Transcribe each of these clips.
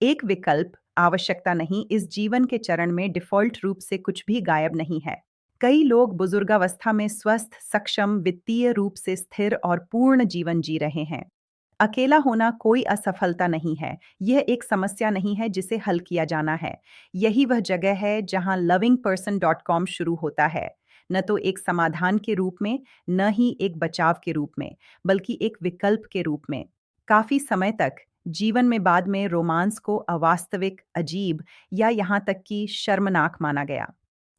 एक विकल्प आवश्यकता नहीं, इस जीवन के चरण में डिफ़ॉल्ट रूप से कुछ भी गायब नहीं है। कई लोग बुजुर्गावस्था में स्वस्थ, सक्षम, वित्तीय रूप से स्थिर और पूर्ण जीवन जी रहे हैं। अकेला होना कोई असफलता नहीं है, यह एक समस्या नहीं है जिसे हल किया जाना है। यही वह जगह है जहां lovingperson.com शुरू होता है, न तो एक समाधान के रूप में, न ही एक बचाव के रूप में, बल्कि एक विकल्प के रूप में। काफ़ी समय तक जीवन में बाद में रोमांस को अवास्तविक, अजीब या यहाँ तक कि शर्मनाक माना गया।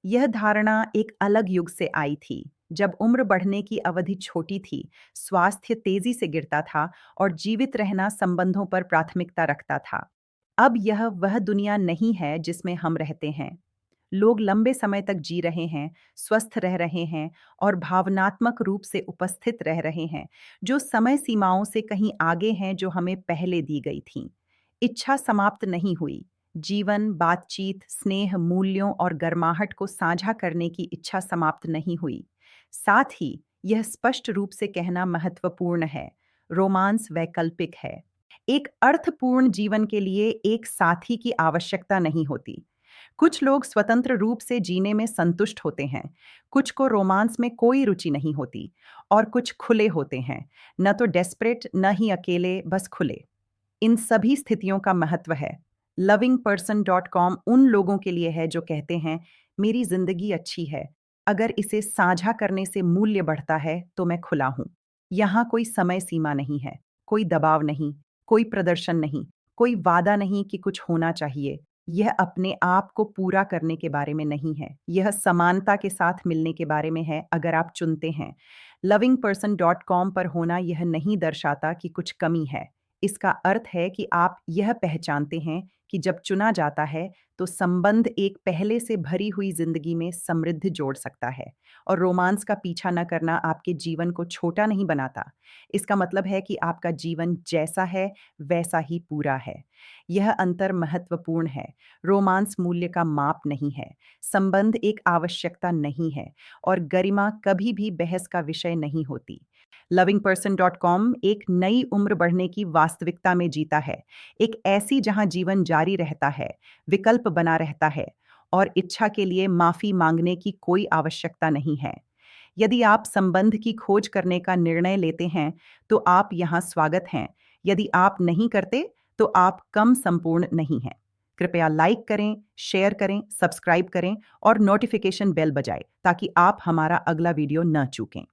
यह धारणा एक अलग युग से आई थी, जब उम्र बढ़ने की अवधि छोटी थी, स्वास्थ्य तेजी से गिरता था और जीवित रहना संबंधों पर प्राथमिकता रखता था। अब यह वह दुनिया नहीं है जिसमें हम रहते हैं। लोग लंबे समय तक जी रहे हैं, स्वस्थ रह रहे हैं और भावनात्मक रूप से उपस्थित रह रहे हैं, जो समय सीमाओं से कहीं आगे हैं जो हमें पहले दी गई थीं। इच्छा समाप्त नहीं हुई। जीवन, बातचीत, स्नेह, मूल्यों और गर्माहट को साझा करने की इच्छा समाप्त नहीं हुई। साथ ही यह स्पष्ट रूप से कहना महत्वपूर्ण है, रोमांस वैकल्पिक है। एक अर्थपूर्ण जीवन के लिए एक साथी की आवश्यकता नहीं होती। कुछ लोग स्वतंत्र रूप से जीने में संतुष्ट होते हैं, कुछ को रोमांस में कोई रुचि नहीं होती और कुछ खुले होते हैं, न तो डेस्परेट न ही अकेले, बस खुले। इन सभी स्थितियों का महत्व है। lovingperson.com उन लोगों के लिए है जो कहते हैं, मेरी जिंदगी अच्छी है, अगर इसे साझा करने से मूल्य बढ़ता है तो मैं खुला हूं। यहाँ कोई समय सीमा नहीं है, कोई दबाव नहीं, कोई प्रदर्शन नहीं, कोई वादा नहीं कि कुछ होना चाहिए। यह अपने आप को पूरा करने के बारे में नहीं है, यह समानता के साथ मिलने के बारे में है अगर आप चुनते हैं। lovingperson.com पर होना यह नहीं दर्शाता कि कुछ कमी है। इसका अर्थ है कि आप यह पहचानते हैं कि जब चुना जाता है तो संबंध एक पहले से भरी हुई जिंदगी में समृद्धि जोड़ सकता है, और रोमांस का पीछा न करना आपके जीवन को छोटा नहीं बनाता। इसका मतलब है कि आपका जीवन जैसा है वैसा ही पूरा है। यह अंतर महत्वपूर्ण है। रोमांस मूल्य का माप नहीं है, संबंध एक आवश्यकता नहीं है, और गरिमा कभी भी बहस का विषय नहीं होती। lovingperson.com एक नई उम्र बढ़ने की वास्तविकता में जीता है, एक ऐसी जहां जीवन जारी रहता है, विकल्प बना रहता है और इच्छा के लिए माफी मांगने की कोई आवश्यकता नहीं है। यदि आप संबंध की खोज करने का निर्णय लेते हैं तो आप यहां स्वागत हैं। यदि आप नहीं करते तो आप कम संपूर्ण नहीं हैं। कृपया लाइक करें, शेयर करें, सब्सक्राइब करें और नोटिफिकेशन बेल बजाएं ताकि आप हमारा अगला वीडियो न चूकें।